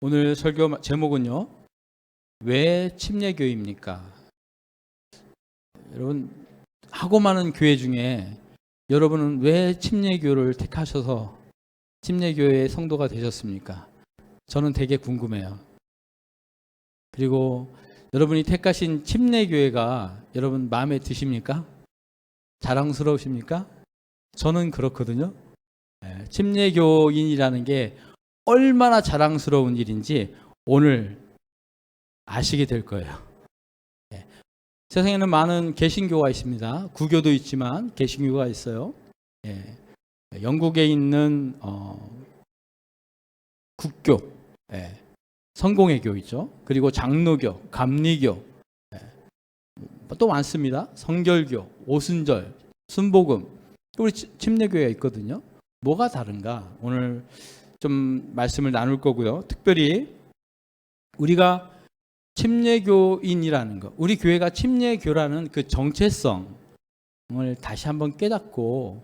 오늘 설교 제목은요, 왜 침례교회입니까? 여러분, 하고 많은 교회 중에 여러분은 왜 침례교를 택하셔서 침례교회의 성도가 되셨습니까? 저는 되게 궁금해요. 그리고 여러분이 택하신 침례교회가 여러분 마음에 드십니까? 자랑스러우십니까? 저는 그렇거든요. 침례교인이라는 게 얼마나 자랑스러운 일인지 오늘 아시게 될 거예요. 세상에는 많은 개신교가 있습니다. 구교도 있지만 개신교가 있어요. 영국에 있는 국교, 성공회 교이죠. 그리고 장로교, 감리교, 또 많습니다. 성결교, 오순절, 순복음, 우리 침례교회가 있거든요. 뭐가 다른가? 오늘 좀 말씀을 나눌 거고요. 특별히 우리가 침례교인이라는 것, 우리 교회가 침례교라는 그 정체성을 다시 한번 깨닫고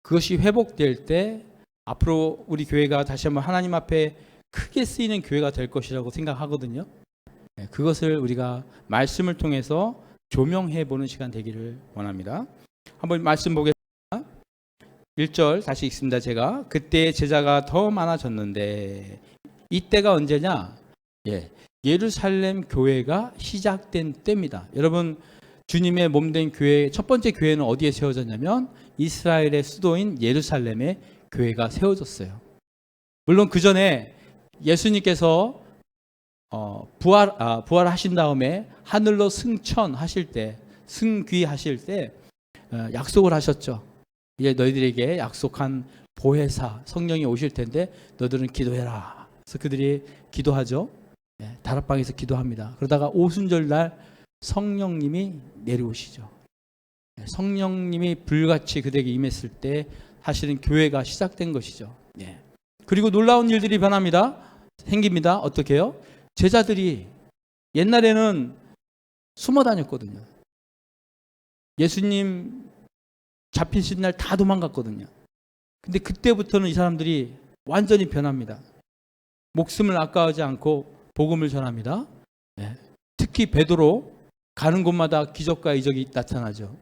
그것이 회복될 때 앞으로 우리 교회가 다시 한번 하나님 앞에 크게 쓰이는 교회가 될 것이라고 생각하거든요. 그것을 우리가 말씀을 통해서 조명해 보는 시간 되기를 원합니다. 한번 말씀 보겠습니다. 1절 다시 읽습니다. 제가 그때 제자가 더 많아졌는데 이때가 언제냐? 예루살렘 교회가 시작된 때입니다. 여러분, 주님의 몸된 교회, 첫 번째 교회는 어디에 세워졌냐면 이스라엘의 수도인 예루살렘에 교회가 세워졌어요. 물론 그 전에 예수님께서 부활하신 다음에 하늘로 승천하실 때, 승귀하실 때 약속을 하셨죠. 이제 너희들에게 약속한 보혜사 성령이 오실 텐데 너희들은 기도해라. 그래서 그들이 기도하죠. 다락방에서 기도합니다. 그러다가 오순절 날 성령님이 내려오시죠. 성령님이 불같이 그들에게 임했을 때 사실은 교회가 시작된 것이죠. 그리고 놀라운 일들이 생깁니다. 어떻게 해요? 제자들이 옛날에는 숨어 다녔거든요. 예수님 잡히신 날 다 도망갔거든요. 근데 그때부터는 이 사람들이 완전히 변합니다. 목숨을 아까워하지 않고 복음을 전합니다. 특히 베드로 가는 곳마다 기적과 이적이 나타나죠.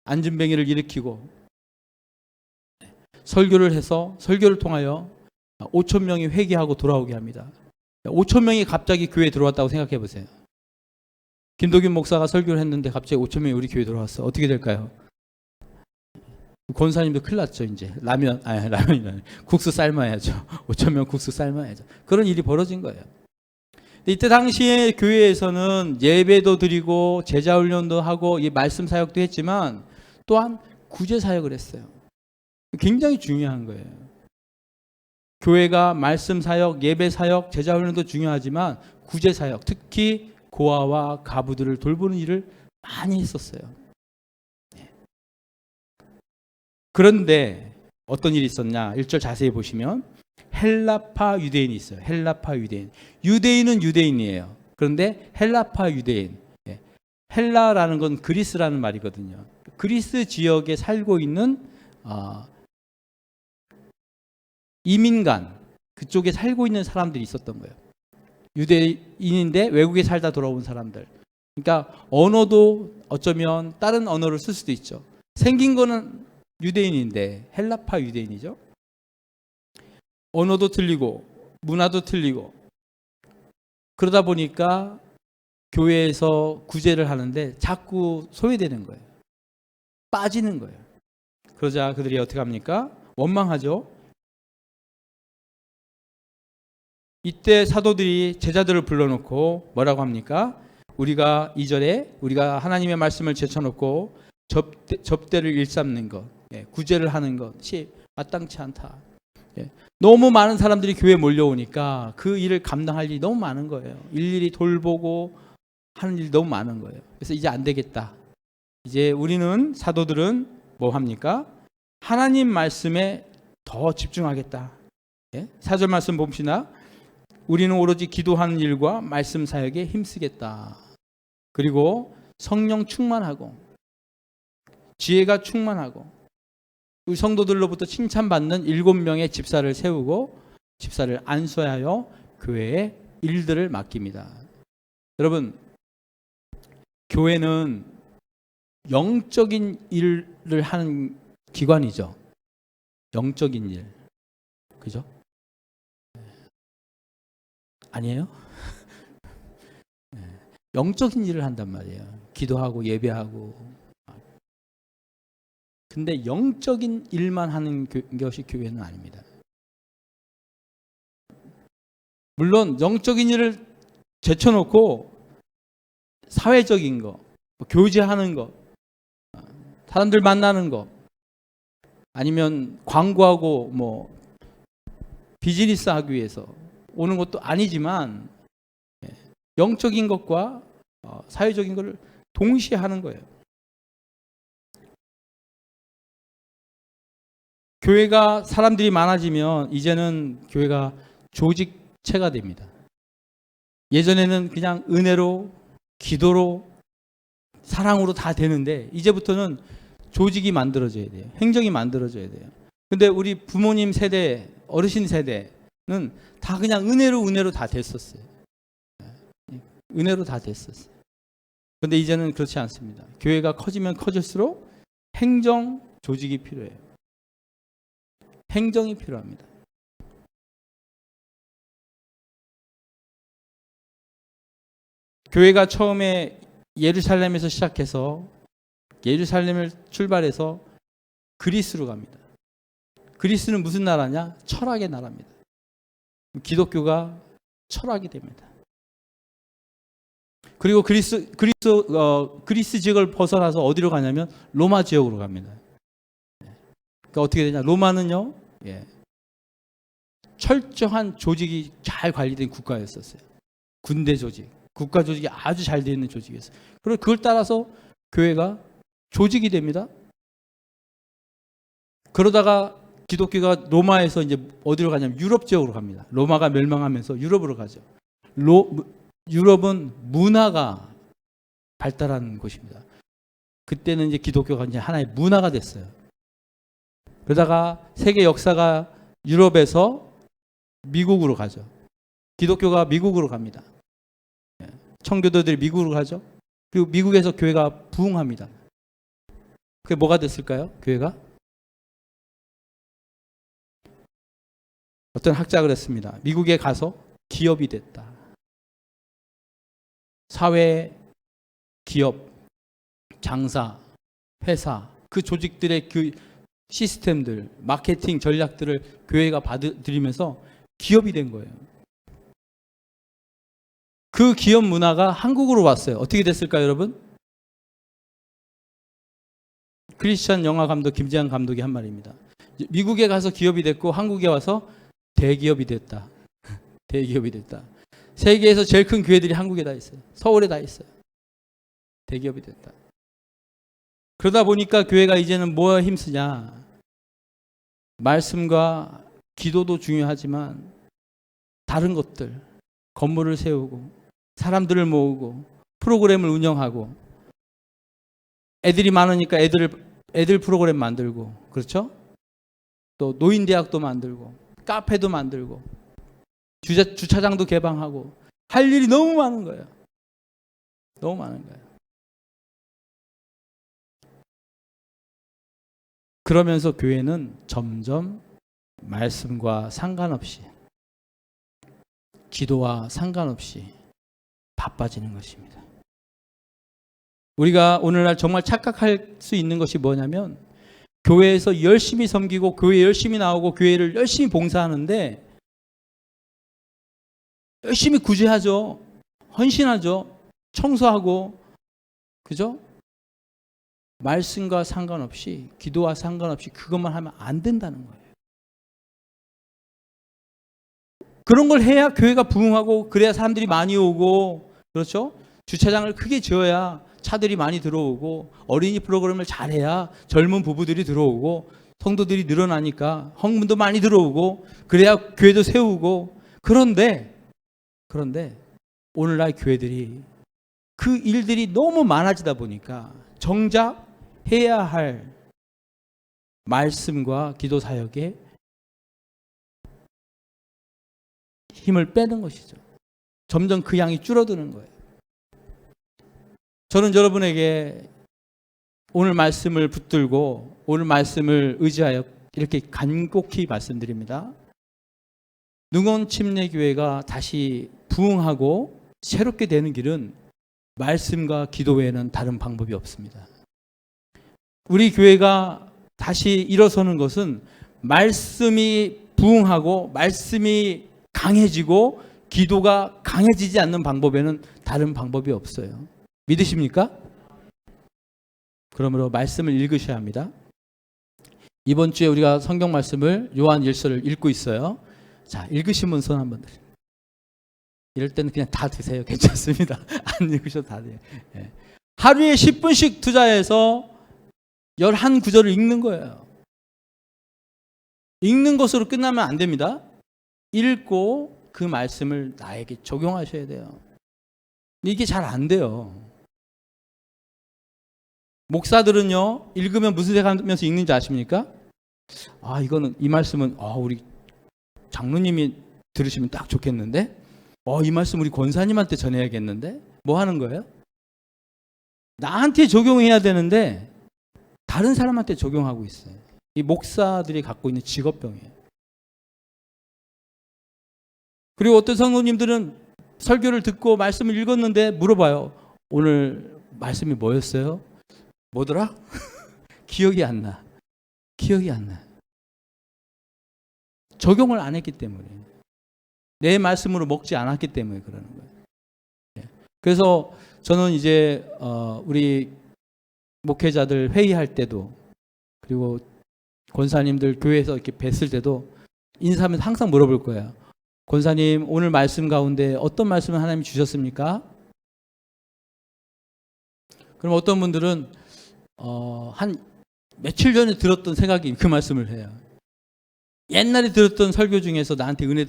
안진뱅이를 일으키고 설교를 해서 설교를 통하여 5천 명이 회개하고 돌아오게 합니다. 5천 명이 갑자기 교회에 들어왔다고 생각해 보세요. 김도균 목사가 설교를 했는데 갑자기 5천 명이 우리 교회에 들어왔어. 어떻게 될까요? 권사님도 큰일 났죠. 이제 라면이 국수 삶아야죠. 5천 명 국수 삶아야죠. 그런 일이 벌어진 거예요. 이때 당시에 교회에서는 예배도 드리고 제자 훈련도 하고 이 말씀 사역도 했지만 또한 구제 사역을 했어요. 굉장히 중요한 거예요. 교회가 말씀 사역, 예배 사역, 제자 훈련도 중요하지만 구제 사역, 특히 고아와 가부들을 돌보는 일을 많이 했었어요. 그런데 어떤 일이 있었냐? 1절 자세히 보시면 헬라파 유대인이 있어요. 헬라파 유대인. 유대인은 유대인이에요. 그런데 헬라파 유대인. 헬라라는 건 그리스라는 말이거든요. 그리스 지역에 살고 있는 이민간, 그쪽에 살고 있는 사람들이 있었던 거예요. 유대인인데 외국에 살다 돌아온 사람들. 그러니까 언어도 어쩌면 다른 언어를 쓸 수도 있죠. 생긴 거는 유대인인데 헬라파 유대인이죠. 언어도 틀리고 문화도 틀리고 그러다 보니까 교회에서 구제를 하는데 자꾸 소외되는 거예요. 빠지는 거예요. 그러자 그들이 어떻게 합니까? 원망하죠. 이때 사도들이 제자들을 불러놓고 뭐라고 합니까? 우리가 2절에 우리가 하나님의 말씀을 제쳐놓고 접대를 일삼는 것, 구제를 하는 것이 마땅치 않다. 너무 많은 사람들이 교회에 몰려오니까 그 일을 감당할 일이 너무 많은 거예요. 일일이 돌보고 하는 일이 너무 많은 거예요. 그래서 이제 안 되겠다. 이제 우리는 사도들은 뭐 합니까? 하나님 말씀에 더 집중하겠다. 4절 말씀 봅시다. 우리는 오로지 기도하는 일과 말씀 사역에 힘쓰겠다. 그리고 성령 충만하고 지혜가 충만하고 우리 성도들로부터 칭찬받는 7명의 집사를 세우고 집사를 안수하여 교회의 일들을 맡깁니다. 여러분, 교회는 영적인 일을 하는 기관이죠. 영적인 일. 그죠? 아니에요? 영적인 일을 한단 말이에요. 기도하고 예배하고. 근데 영적인 일만 하는 것이 교회는 아닙니다. 물론 영적인 일을 제쳐놓고 사회적인 거, 교제하는 거, 사람들 만나는 거, 아니면 광고하고 뭐 비즈니스 하기 위해서 오는 것도 아니지만 영적인 것과 사회적인 것을 동시에 하는 거예요. 교회가 사람들이 많아지면 이제는 교회가 조직체가 됩니다. 예전에는 그냥 은혜로, 기도로, 사랑으로 다 되는데 이제부터는 조직이 만들어져야 돼요. 행정이 만들어져야 돼요. 근데 우리 부모님 세대, 어르신 세대는 다 그냥 은혜로 다 됐었어요. 은혜로 다 됐었어요. 근데 이제는 그렇지 않습니다. 교회가 커지면 커질수록 행정 조직이 필요해요. 행정이 필요합니다. 교회가 처음에 예루살렘에서 시작해서 예루살렘을 출발해서 그리스로 갑니다. 그리스는 무슨 나라냐? 철학의 나라입니다. 기독교가 철학이 됩니다. 그리고 그리스 지역을 벗어나서 어디로 가냐면 로마 지역으로 갑니다. 그러니까 어떻게 되냐? 로마는요, 철저한 조직이 잘 관리된 국가였었어요. 군대 조직, 국가 조직이 아주 잘 되어 있는 조직이었어요. 그리고 그걸 따라서 교회가 조직이 됩니다. 그러다가 기독교가 로마에서 이제 어디로 가냐면 유럽 지역으로 갑니다. 로마가 멸망하면서 유럽으로 가죠. 유럽은 문화가 발달한 곳입니다. 그때는 이제 기독교가 이제 하나의 문화가 됐어요. 그러다가 세계 역사가 유럽에서 미국으로 가죠. 기독교가 미국으로 갑니다. 청교도들이 미국으로 가죠. 그리고 미국에서 교회가 부흥합니다. 그게 뭐가 됐을까요? 교회가? 어떤 학자가 그랬습니다. 미국에 가서 기업이 됐다. 사회, 기업, 장사, 회사, 그 조직들의 그 시스템들, 마케팅 전략들을 교회가 받아들이면서 기업이 된 거예요. 그 기업 문화가 한국으로 왔어요. 어떻게 됐을까요, 여러분? 크리스천 영화 감독 김재한 감독이 한 말입니다. 미국에 가서 기업이 됐고 한국에 와서 대기업이 됐다. 대기업이 됐다. 세계에서 제일 큰 교회들이 한국에 다 있어요. 서울에 다 있어요. 대기업이 됐다. 그러다 보니까 교회가 이제는 뭐에 힘쓰냐? 말씀과 기도도 중요하지만 다른 것들, 건물을 세우고 사람들을 모으고 프로그램을 운영하고 애들이 많으니까 애들 프로그램 만들고, 그렇죠? 또 노인대학도 만들고 카페도 만들고 주차장도 개방하고 할 일이 너무 많은 거예요. 너무 많은 거예요. 그러면서 교회는 점점 말씀과 상관없이, 기도와 상관없이 바빠지는 것입니다. 우리가 오늘날 정말 착각할 수 있는 것이 뭐냐면 교회에서 열심히 섬기고 교회 열심히 나오고 교회를 열심히 봉사하는데 열심히 구제하죠. 헌신하죠. 청소하고, 그죠? 말씀과 상관없이, 기도와 상관없이 그것만 하면 안 된다는 거예요. 그런 걸 해야 교회가 부흥하고 그래야 사람들이 많이 오고, 그렇죠? 주차장을 크게 지어야 차들이 많이 들어오고 어린이 프로그램을 잘해야 젊은 부부들이 들어오고 성도들이 늘어나니까 헌금도 많이 들어오고 그래야 교회도 세우고. 그런데 오늘날 교회들이 그 일들이 너무 많아지다 보니까 정작 해야 할 말씀과 기도 사역에 힘을 빼는 것이죠. 점점 그 양이 줄어드는 거예요. 저는 여러분에게 오늘 말씀을 붙들고 오늘 말씀을 의지하여 이렇게 간곡히 말씀드립니다. 능원 침례교회가 다시 부흥하고 새롭게 되는 길은 말씀과 기도 외에는 다른 방법이 없습니다. 우리 교회가 다시 일어서는 것은 말씀이 부흥하고 말씀이 강해지고 기도가 강해지지 않는 방법에는 다른 방법이 없어요. 믿으십니까? 그러므로 말씀을 읽으셔야 합니다. 이번 주에 우리가 성경 말씀을 요한 1서를 읽고 있어요. 자, 읽으신 분 손 한번 드세요. 이럴 때는 그냥 다 드세요. 괜찮습니다. 안 읽으셔도 다 돼요. 예. 하루에 10분씩 투자해서 11구절을 읽는 거예요. 읽는 것으로 끝나면 안 됩니다. 읽고 그 말씀을 나에게 적용하셔야 돼요. 이게 잘 안 돼요. 목사들은요, 읽으면 무슨 생각하면서 읽는지 아십니까? 아, 이거는, 이 말씀은, 우리 장로님이 들으시면 딱 좋겠는데? 이 말씀 우리 권사님한테 전해야겠는데? 뭐 하는 거예요? 나한테 적용해야 되는데, 다른 사람한테 적용하고 있어요. 이 목사들이 갖고 있는 직업병이에요. 그리고 어떤 성도님들은 설교를 듣고 말씀을 읽었는데 물어봐요. 오늘 말씀이 뭐였어요? 뭐더라? 기억이 안 나. 기억이 안 나. 적용을 안 했기 때문에. 내 말씀으로 먹지 않았기 때문에 그러는 거예요. 그래서 저는 이제 우리 목회자들 회의할 때도 그리고 권사님들 교회에서 이렇게 뵀을 때도 인사하면서 항상 물어볼 거예요. 권사님, 오늘 말씀 가운데 어떤 말씀을 하나님이 주셨습니까? 그럼 어떤 분들은 한 며칠 전에 들었던 생각이 그 말씀을 해요. 옛날에 들었던 설교 중에서 나한테 은혜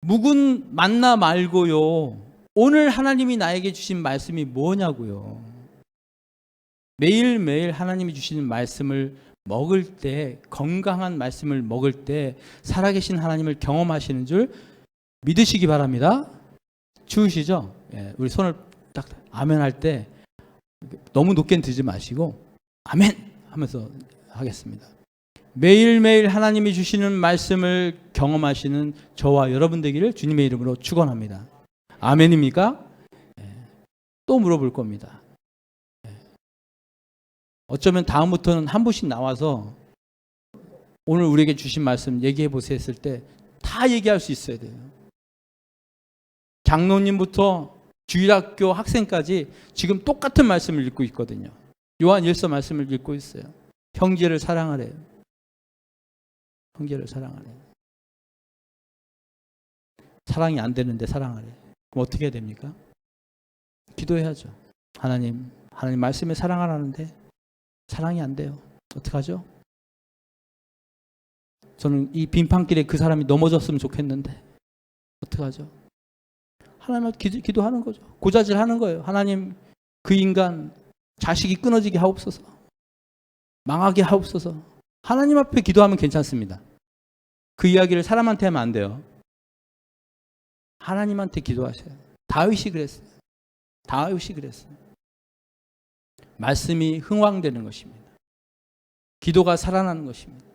묵은 만나 말고요. 오늘 하나님이 나에게 주신 말씀이 뭐냐고요. 매일매일 하나님이 주시는 말씀을 먹을 때, 건강한 말씀을 먹을 때 살아계신 하나님을 경험하시는 줄 믿으시기 바랍니다. 추우시죠? 예, 우리 손을 딱 아멘 할 때 너무 높게 들지 마시고 아멘 하면서 하겠습니다. 매일매일 하나님이 주시는 말씀을 경험하시는 저와 여러분 되기를 주님의 이름으로 축원합니다. 아멘입니까? 예, 또 물어볼 겁니다. 어쩌면 다음부터는 한 분씩 나와서 오늘 우리에게 주신 말씀 얘기해 보세요 했을 때 다 얘기할 수 있어야 돼요. 장로님부터 주일학교 학생까지 지금 똑같은 말씀을 읽고 있거든요. 요한 1서 말씀을 읽고 있어요. 형제를 사랑하래요. 형제를 사랑하래요. 사랑이 안 되는데 사랑하래. 그럼 어떻게 해야 됩니까? 기도해야죠. 하나님 말씀에 사랑하라는데 사랑이 안 돼요. 어떡하죠? 저는 이 빈판길에 그 사람이 넘어졌으면 좋겠는데 어떡하죠? 하나님한테 기도하는 거죠. 고자질 하는 거예요. 하나님, 그 인간 자식이 끊어지게 하옵소서. 망하게 하옵소서. 하나님 앞에 기도하면 괜찮습니다. 그 이야기를 사람한테 하면 안 돼요. 하나님한테 기도하셔요. 다윗이 그랬어요. 다윗이 그랬어요. 말씀이 흥왕되는 것입니다. 기도가 살아나는 것입니다.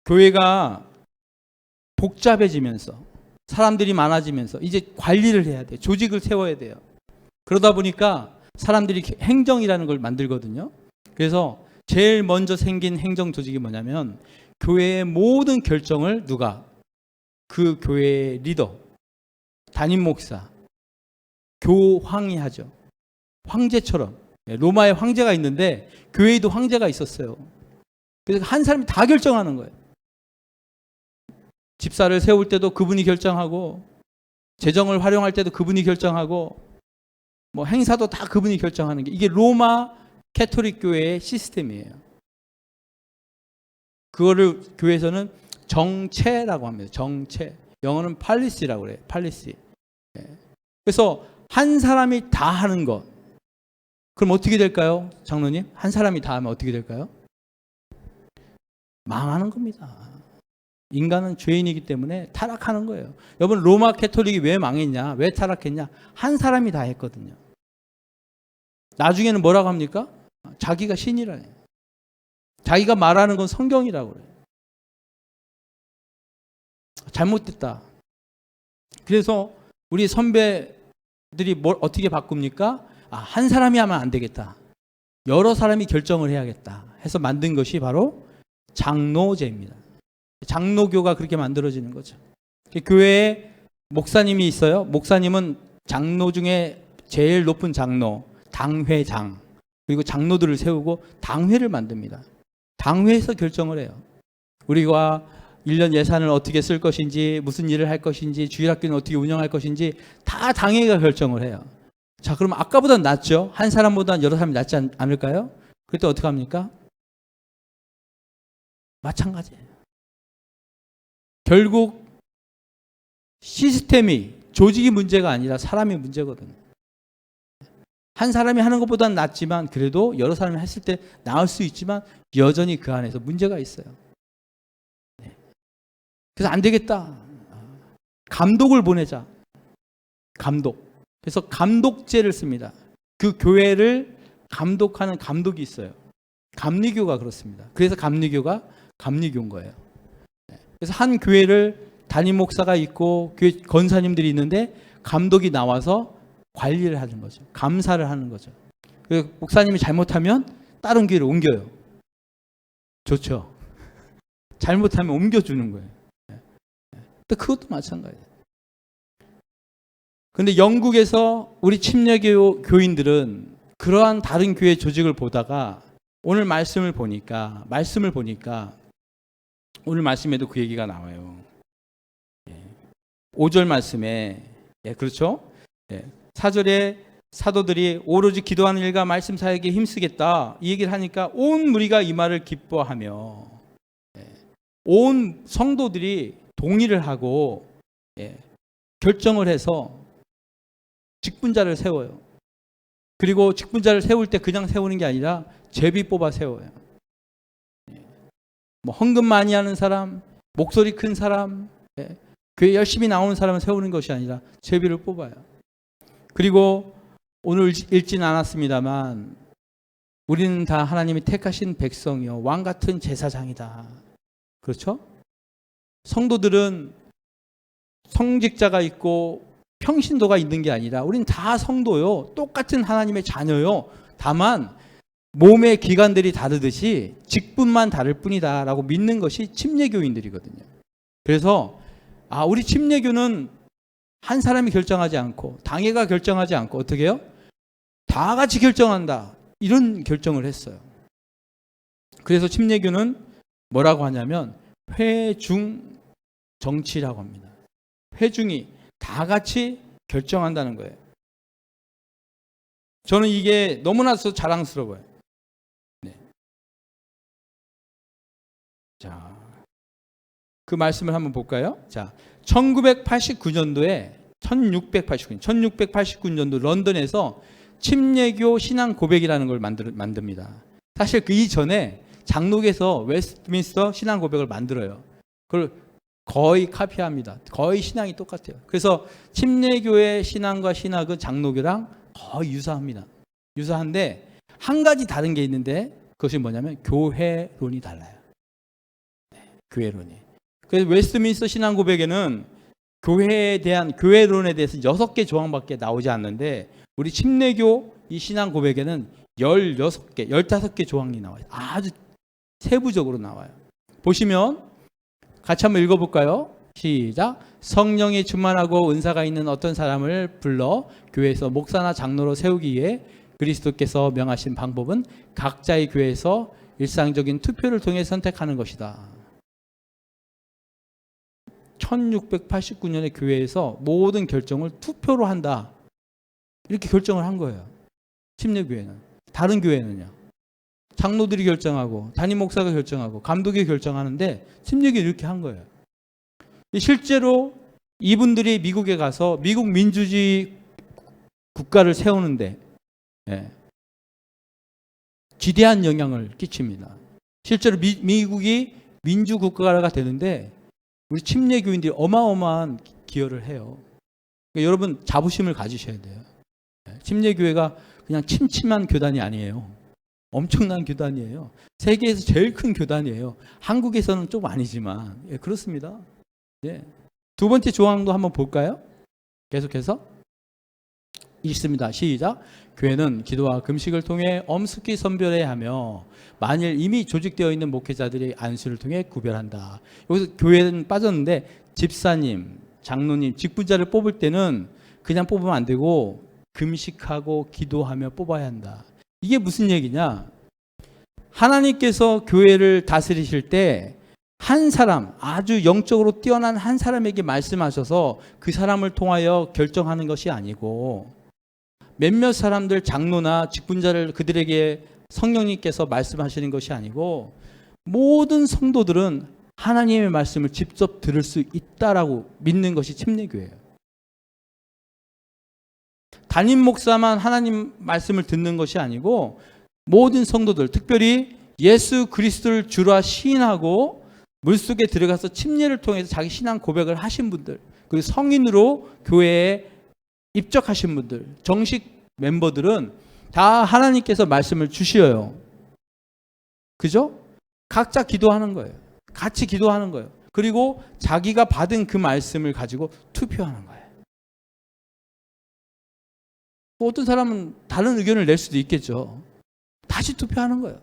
교회가 복잡해지면서 사람들이 많아지면서 이제 관리를 해야 돼요. 조직을 세워야 돼요. 그러다 보니까 사람들이 행정이라는 걸 만들거든요. 그래서 제일 먼저 생긴 행정 조직이 뭐냐면 교회의 모든 결정을 누가? 그 교회의 리더, 담임 목사, 교황이 하죠. 황제처럼. 로마에 황제가 있는데 교회에도 황제가 있었어요. 그래서 한 사람이 다 결정하는 거예요. 집사를 세울 때도 그분이 결정하고 재정을 활용할 때도 그분이 결정하고 뭐 행사도 다 그분이 결정하는 게 이게 로마 캐토릭 교회의 시스템이에요. 그거를 교회에서는 정체라고 합니다. 정체. 영어는 팔리시라고 그래요. 팔리시. 그래서 한 사람이 다 하는 것. 그럼 어떻게 될까요? 장로님? 한 사람이 다 하면 어떻게 될까요? 망하는 겁니다. 인간은 죄인이기 때문에 타락하는 거예요. 여러분, 로마 캐톨릭이 왜 망했냐? 왜 타락했냐? 한 사람이 다 했거든요. 나중에는 뭐라고 합니까? 자기가 신이라네. 자기가 말하는 건 성경이라고 그래요. 잘못됐다. 그래서 우리 선배들이 뭘 어떻게 바꿉니까? 한 사람이 하면 안 되겠다. 여러 사람이 결정을 해야겠다 해서 만든 것이 바로 장로제입니다. 장로교가 그렇게 만들어지는 거죠. 교회에 목사님이 있어요. 목사님은 장로 중에 제일 높은 장로, 당회장, 그리고 장로들을 세우고 당회를 만듭니다. 당회에서 결정을 해요. 우리가 1년 예산을 어떻게 쓸 것인지, 무슨 일을 할 것인지, 주일학교는 어떻게 운영할 것인지 다 당회가 결정을 해요. 자, 그럼 아까보다는 낫죠? 한 사람보다는 여러 사람이 낫지 않을까요? 그때 어떻게 합니까? 마찬가지예요. 결국 시스템이, 조직이 문제가 아니라 사람이 문제거든요. 한 사람이 하는 것보다는 낫지만, 그래도 여러 사람이 했을 때 나을 수 있지만 여전히 그 안에서 문제가 있어요. 그래서 안 되겠다. 감독을 보내자. 감독. 그래서 감독제를 씁니다. 그 교회를 감독하는 감독이 있어요. 감리교가 그렇습니다. 그래서 감리교가 감리교인 거예요. 그래서 한 교회를 담임 목사가 있고 교회 권사님들이 있는데 감독이 나와서 관리를 하는 거죠. 감사를 하는 거죠. 그래서 목사님이 잘못하면 다른 교회를 옮겨요. 좋죠. 잘못하면 옮겨주는 거예요. 또 그것도 마찬가지예요. 근데 영국에서 우리 침례교 교인들은 그러한 다른 교회 조직을 보다가 오늘 말씀을 보니까 오늘 말씀에도 그 얘기가 나와요. 5절 말씀에, 그렇죠? 4절에 사도들이 오로지 기도하는 일과 말씀 사역에 힘쓰겠다 이 얘기를 하니까 온 무리가 이 말을 기뻐하며 온 성도들이 동의를 하고 결정을 해서 직분자를 세워요. 그리고 직분자를 세울 때 그냥 세우는 게 아니라 제비 뽑아 세워요. 뭐 헌금 많이 하는 사람, 목소리 큰 사람, 교회 열심히 나오는 사람을 세우는 것이 아니라 제비를 뽑아요. 그리고 오늘 읽지는 않았습니다만 우리는 다 하나님이 택하신 백성이요 왕 같은 제사장이다. 그렇죠? 성도들은 성직자가 있고 평신도가 있는 게 아니라 우리는 다 성도요. 똑같은 하나님의 자녀요. 다만 몸의 기관들이 다르듯이 직분만 다를 뿐이다 라고 믿는 것이 침례교인들이거든요. 그래서 우리 침례교는 한 사람이 결정하지 않고 당회가 결정하지 않고 어떻게 해요? 다 같이 결정한다. 이런 결정을 했어요. 그래서 침례교는 뭐라고 하냐면 회중 정치라고 합니다. 회중이 다 같이 결정한다는 거예요. 저는 이게 너무나도 자랑스러워요. 자, 그 말씀을 한번 볼까요? 자, 1689년도 런던에서 침례교 신앙 고백이라는 걸 만듭니다. 사실 그 이전에 장로교에서 웨스트민스터 신앙 고백을 만들어요. 그걸 거의 카피합니다. 거의 신앙이 똑같아요. 그래서 침례교의 신앙과 신학은 장로교랑 거의 유사합니다. 유사한데 한 가지 다른 게 있는데 그것이 뭐냐면 교회론이 달라요. 교회론이. 그래서 웨스트민스터 신앙 고백에는 교회에 대한 교회론에 대해서 6개 조항밖에 나오지 않는데 우리 침례교 이 신앙 고백에는 16개, 15개 조항이 나와요. 아주 세부적으로 나와요. 보시면 같이 한번 읽어볼까요? 시작. 성령이 충만하고 은사가 있는 어떤 사람을 불러 교회에서 목사나 장로로 세우기 위해 그리스도께서 명하신 방법은 각자의 교회에서 일상적인 투표를 통해 선택하는 것이다. 1689년에 교회에서 모든 결정을 투표로 한다. 이렇게 결정을 한 거예요. 침례교회는. 다른 교회는요. 장로들이 결정하고 담임 목사가 결정하고 감독이 결정하는데 침례교회 이렇게 한 거예요. 실제로 이분들이 미국에 가서 미국 민주주의 국가를 세우는데 지대한 영향을 끼칩니다. 실제로 미국이 민주국가가 되는데 우리 침례교인들이 어마어마한 기여를 해요. 그러니까 여러분 자부심을 가지셔야 돼요. 침례교회가 그냥 침침한 교단이 아니에요. 엄청난 교단이에요. 세계에서 제일 큰 교단이에요. 한국에서는 좀 아니지만 그렇습니다. 네. 두 번째 조항도 한번 볼까요? 계속해서 읽습니다. 시작. 교회는 기도와 금식을 통해 엄숙히 선별해야 하며 만일 이미 조직되어 있는 목회자들의 안수를 통해 구별한다. 여기서 교회는 빠졌는데 집사님, 장로님, 직분자를 뽑을 때는 그냥 뽑으면 안 되고 금식하고 기도하며 뽑아야 한다. 이게 무슨 얘기냐? 하나님께서 교회를 다스리실 때 한 사람, 아주 영적으로 뛰어난 한 사람에게 말씀하셔서 그 사람을 통하여 결정하는 것이 아니고 몇몇 사람들 장로나 직분자를 그들에게 성령님께서 말씀하시는 것이 아니고 모든 성도들은 하나님의 말씀을 직접 들을 수 있다라고 믿는 것이 침례교회예요. 담임 목사만 하나님 말씀을 듣는 것이 아니고 모든 성도들, 특별히 예수 그리스도를 주라 시인하고 물속에 들어가서 침례를 통해서 자기 신앙 고백을 하신 분들, 그리고 성인으로 교회에 입적하신 분들, 정식 멤버들은 다 하나님께서 말씀을 주셔요. 그죠? 각자 기도하는 거예요. 같이 기도하는 거예요. 그리고 자기가 받은 그 말씀을 가지고 투표하는 거예요. 어떤 사람은 다른 의견을 낼 수도 있겠죠. 다시 투표하는 거예요.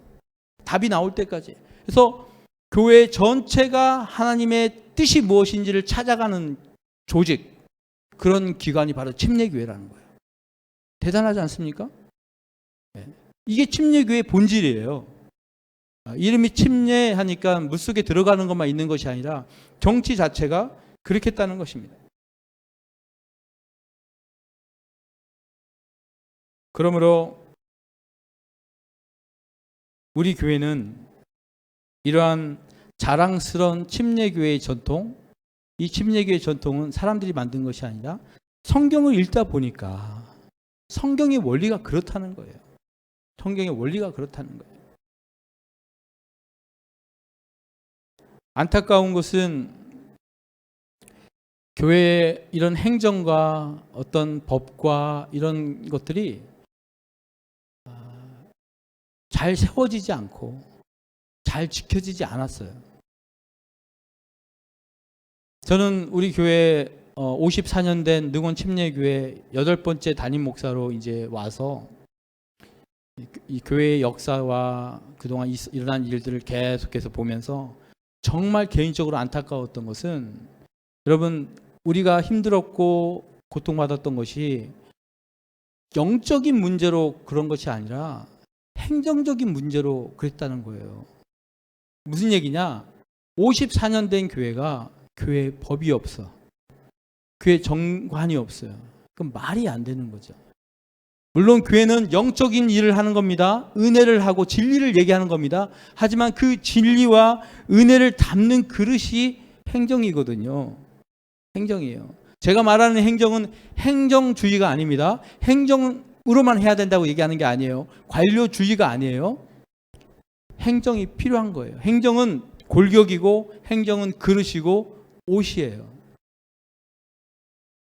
답이 나올 때까지. 그래서 교회 전체가 하나님의 뜻이 무엇인지를 찾아가는 조직, 그런 기관이 바로 침례교회라는 거예요. 대단하지 않습니까? 이게 침례교회의 본질이에요. 이름이 침례하니까 물속에 들어가는 것만 있는 것이 아니라 정치 자체가 그렇게 했다는 것입니다. 그러므로 우리 교회는 이러한 자랑스러운 침례교회의 전통, 이 침례교회의 전통은 사람들이 만든 것이 아니라 성경을 읽다 보니까 성경의 원리가 그렇다는 거예요. 성경의 원리가 그렇다는 거예요. 안타까운 것은 교회의 이런 행정과 어떤 법과 이런 것들이 잘 세워지지 않고 잘 지켜지지 않았어요. 저는 우리 교회 54년 된 능원 침례교회 8번째 담임 목사로 이제 와서 이 교회의 역사와 그동안 일어난 일들을 계속해서 보면서 정말 개인적으로 안타까웠던 것은, 여러분, 우리가 힘들었고 고통받았던 것이 영적인 문제로 그런 것이 아니라 행정적인 문제로 그랬다는 거예요. 무슨 얘기냐? 54년 된 교회가 교회에 법이 없어. 교회 정관이 없어요. 그럼 말이 안 되는 거죠. 물론 교회는 영적인 일을 하는 겁니다. 은혜를 하고 진리를 얘기하는 겁니다. 하지만 그 진리와 은혜를 담는 그릇이 행정이거든요. 행정이에요. 제가 말하는 행정은 행정주의가 아닙니다. 행정으로만 해야 된다고 얘기하는 게 아니에요. 관료주의가 아니에요. 행정이 필요한 거예요. 행정은 골격이고 행정은 그릇이고 옷이에요.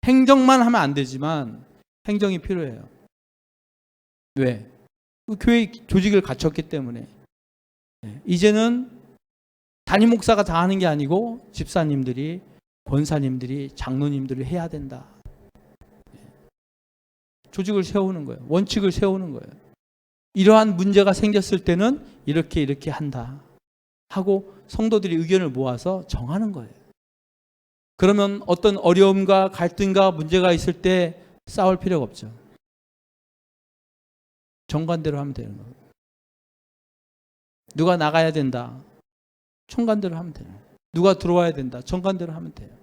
행정만 하면 안 되지만 행정이 필요해요. 왜? 교회 조직을 갖췄기 때문에. 이제는 담임 목사가 다 하는 게 아니고 집사님들이, 권사님들이, 장로님들이 해야 된다. 조직을 세우는 거예요. 원칙을 세우는 거예요. 이러한 문제가 생겼을 때는 이렇게 한다 하고 성도들이 의견을 모아서 정하는 거예요. 그러면 어떤 어려움과 갈등과 문제가 있을 때 싸울 필요가 없죠. 정관대로 하면 되는 거예요. 누가 나가야 된다. 총관대로 하면 돼요. 누가 들어와야 된다. 정관대로 하면 돼요.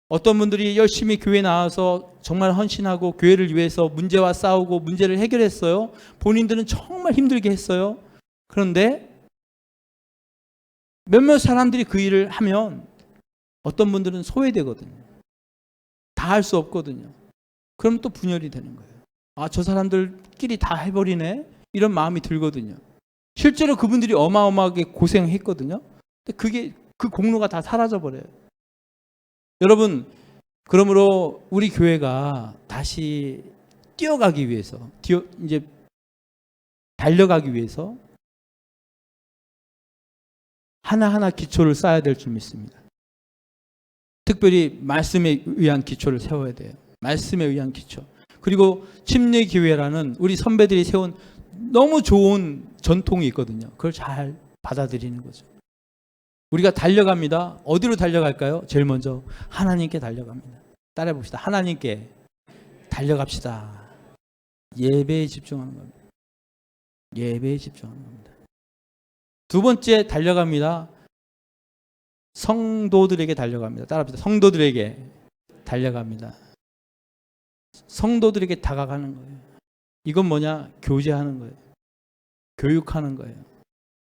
어떤 분들이 열심히 교회 나와서 정말 헌신하고 교회를 위해서 문제와 싸우고 문제를 해결했어요. 본인들은 정말 힘들게 했어요. 그런데 몇몇 사람들이 그 일을 하면 어떤 분들은 소외되거든요. 다 할 수 없거든요. 그럼 또 분열이 되는 거예요. 아, 저 사람들끼리 다 해버리네? 이런 마음이 들거든요. 실제로 그분들이 어마어마하게 고생했거든요. 근데 그게 그 공로가 다 사라져 버려요. 여러분, 그러므로 우리 교회가 다시 뛰어가기 위해서, 이제 달려가기 위해서 하나하나 기초를 쌓아야 될 줄 믿습니다. 특별히 말씀에 의한 기초를 세워야 돼요. 말씀에 의한 기초. 그리고 침례교회라는 우리 선배들이 세운 너무 좋은 전통이 있거든요. 그걸 잘 받아들이는 거죠. 우리가 달려갑니다. 어디로 달려갈까요? 제일 먼저 하나님께 달려갑니다. 따라해 봅시다. 하나님께 달려갑시다. 예배에 집중하는 겁니다. 예배에 집중하는 겁니다. 두 번째 달려갑니다. 성도들에게 달려갑니다. 따라합시다. 성도들에게 달려갑니다. 성도들에게 다가가는 거예요. 이건 뭐냐? 교제하는 거예요. 교육하는 거예요.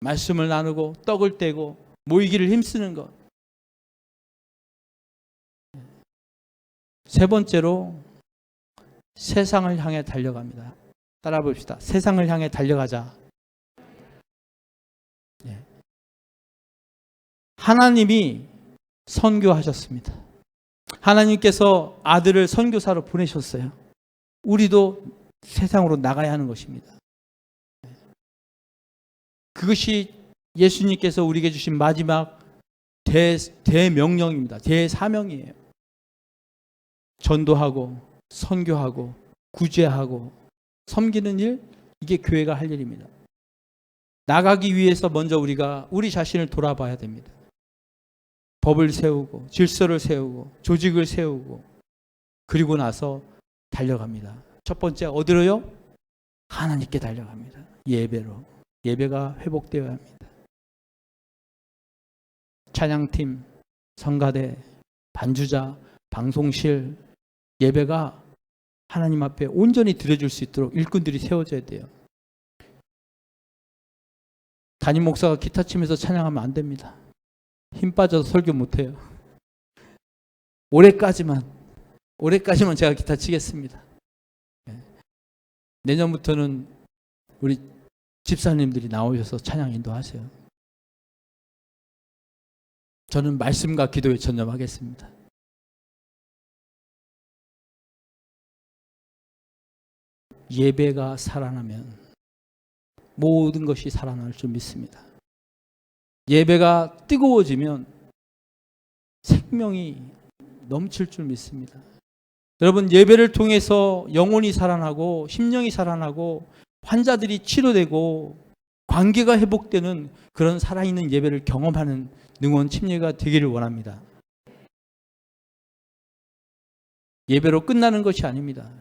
말씀을 나누고 떡을 떼고 모이기를 힘쓰는 것. 세 번째로 세상을 향해 달려갑니다. 따라 봅시다. 세상을 향해 달려가자. 하나님이 선교하셨습니다. 하나님께서 아들을 선교사로 보내셨어요. 우리도 세상으로 나가야 하는 것입니다. 그것이 예수님께서 우리에게 주신 마지막 대명령입니다. 대사명이에요. 전도하고 선교하고 구제하고 섬기는 일, 이게 교회가 할 일입니다. 나가기 위해서 먼저 우리가 우리 자신을 돌아봐야 됩니다. 법을 세우고 질서를 세우고 조직을 세우고 그리고 나서 달려갑니다. 첫 번째 어디로요? 하나님께 달려갑니다. 예배로. 예배가 회복되어야 합니다. 찬양팀, 성가대, 반주자, 방송실, 예배가 하나님 앞에 온전히 드려줄 수 있도록 일꾼들이 세워져야 돼요. 담임 목사가 기타 치면서 찬양하면 안 됩니다. 힘 빠져서 설교 못해요. 올해까지만 제가 기타 치겠습니다. 내년부터는 우리 집사님들이 나오셔서 찬양 인도하세요. 저는 말씀과 기도에 전념하겠습니다. 예배가 살아나면 모든 것이 살아날 줄 믿습니다. 예배가 뜨거워지면 생명이 넘칠 줄 믿습니다. 여러분, 예배를 통해서 영혼이 살아나고 심령이 살아나고 환자들이 치료되고 관계가 회복되는 그런 살아있는 예배를 경험하는 능원 침례가 되기를 원합니다. 예배로 끝나는 것이 아닙니다.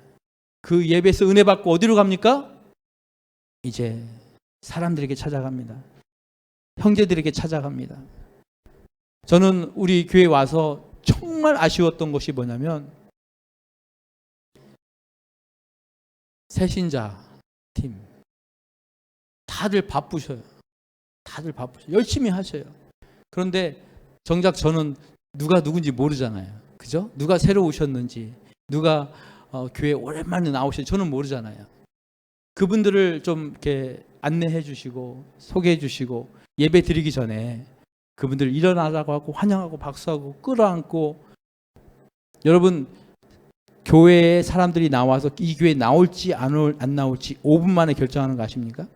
그 예배에서 은혜 받고 어디로 갑니까? 이제 사람들에게 찾아갑니다. 형제들에게 찾아갑니다. 저는 우리 교회에 와서 정말 아쉬웠던 것이 뭐냐면 새신자 팀 다들 바쁘셔요. 열심히 하셔요. 그런데 정작 저는 누가 누군지 모르잖아요. 그죠? 누가 새로 오셨는지, 누가 교회 오랜만에 나오셨는지 저는 모르잖아요. 그분들을 좀 이렇게 안내해 주시고 소개해 주시고 예배 드리기 전에 그분들 일어나라고 하고 환영하고 박수하고 끌어안고, 여러분 교회에 사람들이 나와서 이 교회에 나올지 안 나올지 5분 만에 결정하는 거 아십니까?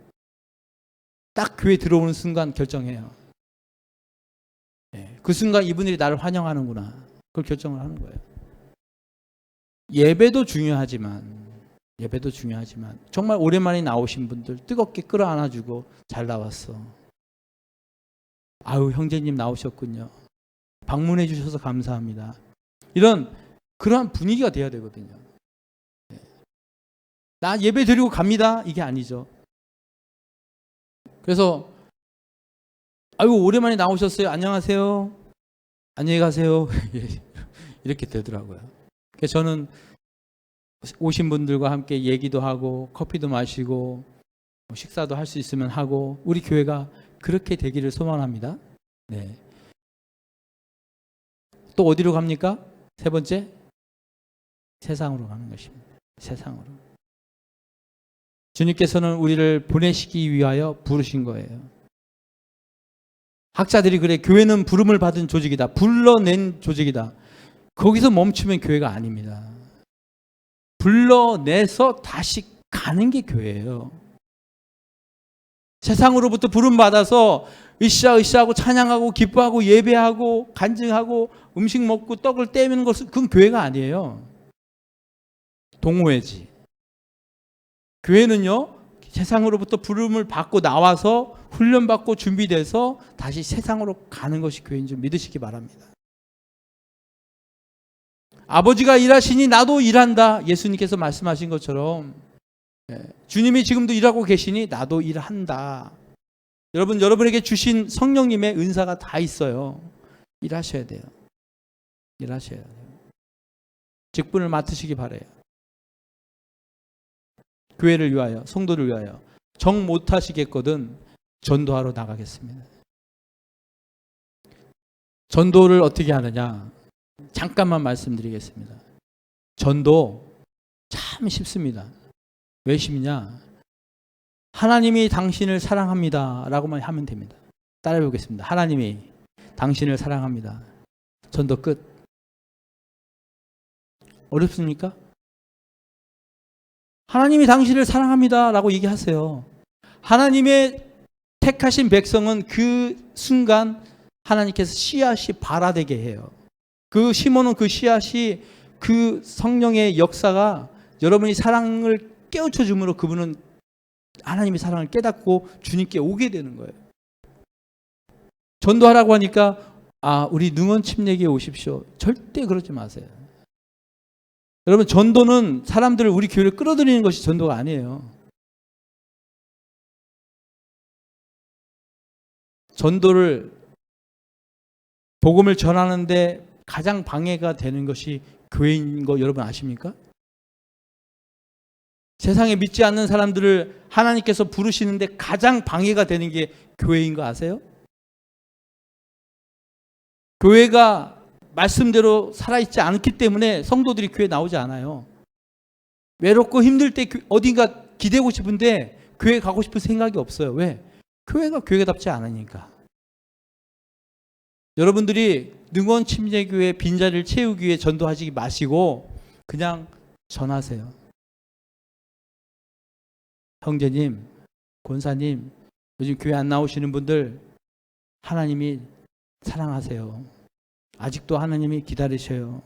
딱 교회 들어오는 순간 결정해요. 그 순간 이분들이 나를 환영하는구나, 그걸 결정을 하는 거예요. 예배도 중요하지만 정말 오랜만에 나오신 분들 뜨겁게 끌어안아주고 잘 나왔어. 아유, 형제님 나오셨군요. 방문해 주셔서 감사합니다. 그러한 분위기가 돼야 되거든요. 나 예배 드리고 갑니다, 이게 아니죠. 그래서 아유, 오랜만에 나오셨어요. 안녕하세요. 안녕히 가세요. 이렇게 되더라고요. 그래서 저는 오신 분들과 함께 얘기도 하고 커피도 마시고 식사도 할 수 있으면 하고, 우리 교회가 그렇게 되기를 소망합니다. 네. 또 어디로 갑니까? 세 번째, 세상으로 가는 것입니다. 세상으로. 주님께서는 우리를 보내시기 위하여 부르신 거예요. 학자들이 그래, 교회는 부름을 받은 조직이다, 불러낸 조직이다. 거기서 멈추면 교회가 아닙니다. 불러내서 다시 가는 게 교회예요. 세상으로부터 부름 받아서 으쌰으쌰하고 찬양하고 기뻐하고 예배하고 간증하고 음식 먹고 떡을 떼는 것은 그건 교회가 아니에요. 동호회지. 교회는요, 세상으로부터 부름을 받고 나와서 훈련받고 준비돼서 다시 세상으로 가는 것이 교회인 줄 믿으시기 바랍니다. 아버지가 일하시니 나도 일한다. 예수님께서 말씀하신 것처럼 주님이 지금도 일하고 계시니 나도 일한다. 여러분, 여러분에게 주신 성령님의 은사가 다 있어요. 일하셔야 돼요. 일하셔야 돼요. 직분을 맡으시기 바라요. 교회를 위하여, 성도를 위하여. 정 못하시겠거든 전도하러 나가겠습니다. 전도를 어떻게 하느냐? 잠깐만 말씀드리겠습니다. 전도 참 쉽습니다. 왜 쉽냐? 하나님이 당신을 사랑합니다 라고만 하면 됩니다. 따라해 보겠습니다. 하나님이 당신을 사랑합니다. 전도 끝. 어렵습니까? 하나님이 당신을 사랑합니다 라고 얘기하세요. 하나님의 택하신 백성은 그 순간 하나님께서 씨앗이 발아되게 해요. 그 심어놓은 그 씨앗이, 그 성령의 역사가 여러분이 사랑을 깨우쳐 줌으로 그분은 하나님의 사랑을 깨닫고 주님께 오게 되는 거예요. 전도하라고 하니까 우리 능원 침례교에 오십시오. 절대 그러지 마세요. 여러분, 전도는 사람들을 우리 교회를 끌어들이는 것이 전도가 아니에요. 전도를, 복음을 전하는데 가장 방해가 되는 것이 교회인 거 여러분 아십니까? 세상에 믿지 않는 사람들을 하나님께서 부르시는데 가장 방해가 되는 게 교회인 거 아세요? 교회가 말씀대로 살아있지 않기 때문에 성도들이 교회 나오지 않아요. 외롭고 힘들 때 어딘가 기대고 싶은데 교회 가고 싶은 생각이 없어요. 왜? 교회가 교회답지 않으니까. 여러분들이 능원 침례교회 빈자리를 채우기 위해 전도하지 마시고 그냥 전하세요. 형제님, 권사님, 요즘 교회 안 나오시는 분들 하나님이 사랑하세요. 아직도 하나님이 기다리셔요.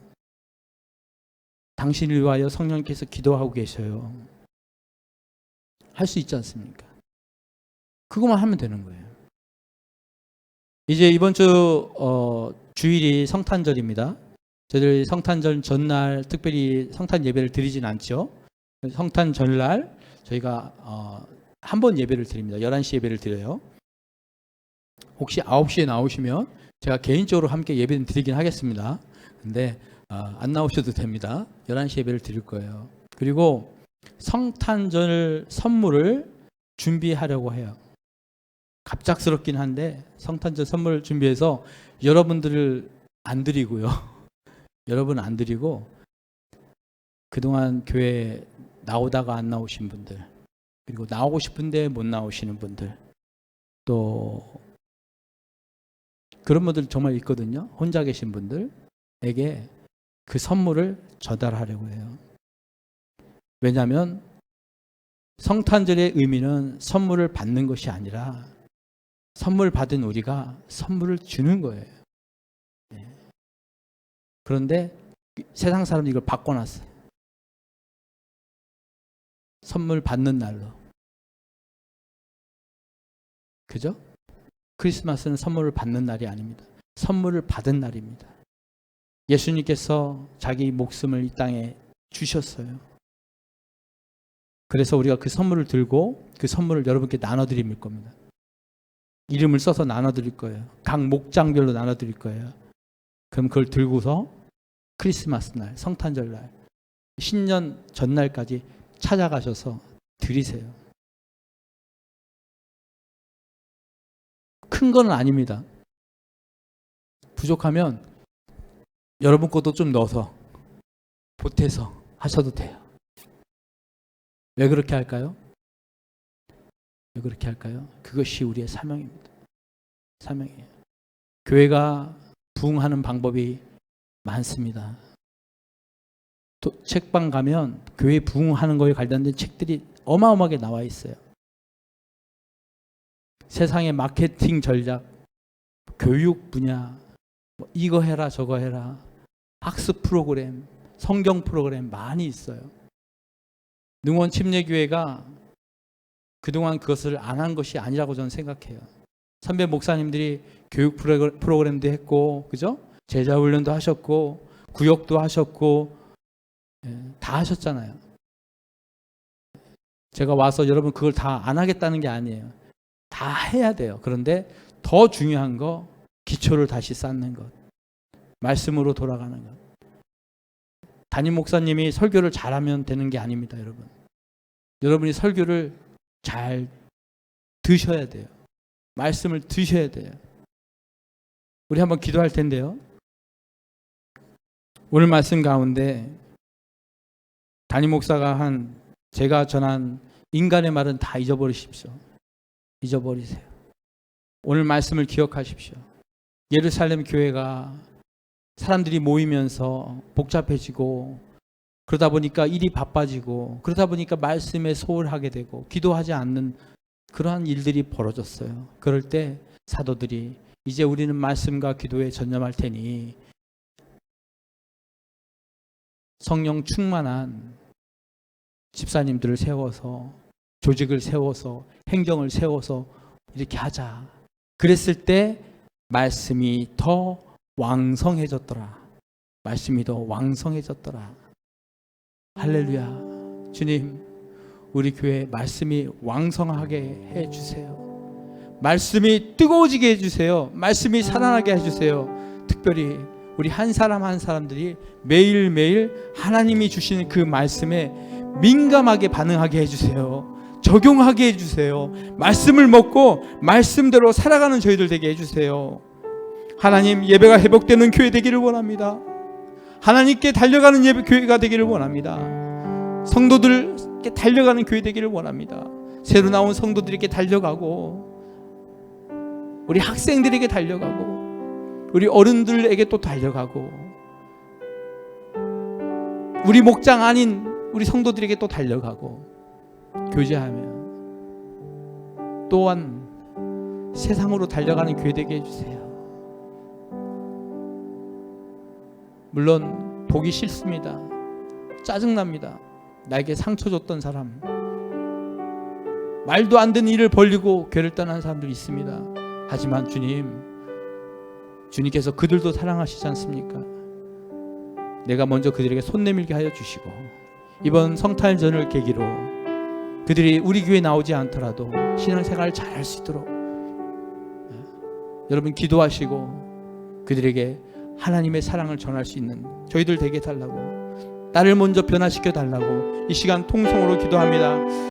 당신을 위하여 성령께서 기도하고 계셔요. 할 수 있지 않습니까? 그것만 하면 되는 거예요. 이제 이번 주 주일이 성탄절입니다. 저희들 성탄절 전날 특별히 성탄 예배를 드리진 않죠. 성탄 전날 저희가 한 번 예배를 드립니다. 11시 예배를 드려요. 혹시 9시에 나오시면 제가 개인적으로 함께 예배를 드리긴 하겠습니다. 근데 안 나오셔도 됩니다. 11시 예배를 드릴 거예요. 그리고 성탄절 선물을 준비하려고 해요. 갑작스럽긴 한데 성탄절 선물 준비해서 여러분들을 안 드리고요. 여러분 안 드리고 그동안 교회 나오다가 안 나오신 분들, 그리고 나오고 싶은데 못 나오시는 분들, 또 그런 분들 정말 있거든요. 혼자 계신 분들에게 그 선물을 전달하려고 해요. 왜냐하면 성탄절의 의미는 선물을 받는 것이 아니라 선물 받은 우리가 선물을 주는 거예요. 그런데 세상 사람들이 이걸 바꿔놨어요. 선물 받는 날로. 그죠? 크리스마스는 선물을 받는 날이 아닙니다. 선물을 받은 날입니다. 예수님께서 자기 목숨을 이 땅에 주셨어요. 그래서 우리가 그 선물을 들고 그 선물을 여러분께 나눠드릴 겁니다. 이름을 써서 나눠드릴 거예요. 각 목장별로 나눠드릴 거예요. 그럼 그걸 들고서 크리스마스 날, 성탄절 날, 신년 전날까지 찾아가셔서 드리세요. 큰 건 아닙니다. 부족하면 여러분 것도 좀 넣어서 보태서 하셔도 돼요. 왜 그렇게 할까요? 왜 그렇게 할까요? 그것이 우리의 사명입니다. 사명이에요. 교회가 부흥하는 방법이 많습니다. 또 책방 가면 교회 부흥하는 거에 관련된 책들이 어마어마하게 나와 있어요. 세상의 마케팅 전략, 교육 분야, 이거 해라 저거 해라, 학습 프로그램, 성경 프로그램 많이 있어요. 능원 침례교회가 그동안 그것을 안 한 것이 아니라고 저는 생각해요. 선배 목사님들이 교육 프로그램도 했고, 그죠? 제자 훈련도 하셨고, 구역도 하셨고, 다 하셨잖아요. 제가 와서 여러분 그걸 다 안 하겠다는 게 아니에요. 다 해야 돼요. 그런데 더 중요한 거, 기초를 다시 쌓는 것, 말씀으로 돌아가는 것. 담임 목사님이 설교를 잘하면 되는 게 아닙니다, 여러분. 여러분이 설교를 잘 드셔야 돼요. 말씀을 드셔야 돼요. 우리 한번 기도할 텐데요. 오늘 말씀 가운데 담임 목사가 제가 전한 인간의 말은 다 잊어버리십시오. 잊어버리세요. 오늘 말씀을 기억하십시오. 예루살렘 교회가 사람들이 모이면서 복잡해지고, 그러다 보니까 일이 바빠지고, 그러다 보니까 말씀에 소홀하게 되고 기도하지 않는 그러한 일들이 벌어졌어요. 그럴 때 사도들이 이제 우리는 말씀과 기도에 전념할 테니 성령 충만한 집사님들을 세워서, 조직을 세워서, 행정을 세워서 이렇게 하자. 그랬을 때 말씀이 더 왕성해졌더라. 말씀이 더 왕성해졌더라. 할렐루야. 주님, 우리 교회 말씀이 왕성하게 해주세요. 말씀이 뜨거워지게 해주세요. 말씀이 살아나게 해주세요. 특별히 우리 한 사람 한 사람들이 매일매일 하나님이 주시는 그 말씀에 민감하게 반응하게 해주세요. 적용하게 해주세요. 말씀을 먹고 말씀대로 살아가는 저희들 되게 해주세요. 하나님, 예배가 회복되는 교회 되기를 원합니다. 하나님께 달려가는 교회가 되기를 원합니다. 성도들께 달려가는 교회 되기를 원합니다. 새로 나온 성도들에게 달려가고, 우리 학생들에게 달려가고, 우리 어른들에게 또 달려가고, 우리 목장 아닌 우리 성도들에게 또 달려가고, 교제하며 또한 세상으로 달려가는 교회 되게 해주세요. 물론 보기 싫습니다. 짜증납니다. 나에게 상처 줬던 사람, 말도 안 되는 일을 벌리고 교회를 떠난 사람들이 있습니다. 하지만 주님께서 그들도 사랑하시지 않습니까? 내가 먼저 그들에게 손 내밀게 하여 주시고, 이번 성탄절을 계기로 그들이 우리 교회에 나오지 않더라도 신앙생활을 잘할 수 있도록 여러분 기도하시고 그들에게 하나님의 사랑을 전할 수 있는 저희들 되게 해달라고, 나를 먼저 변화시켜 달라고 이 시간 통성으로 기도합니다.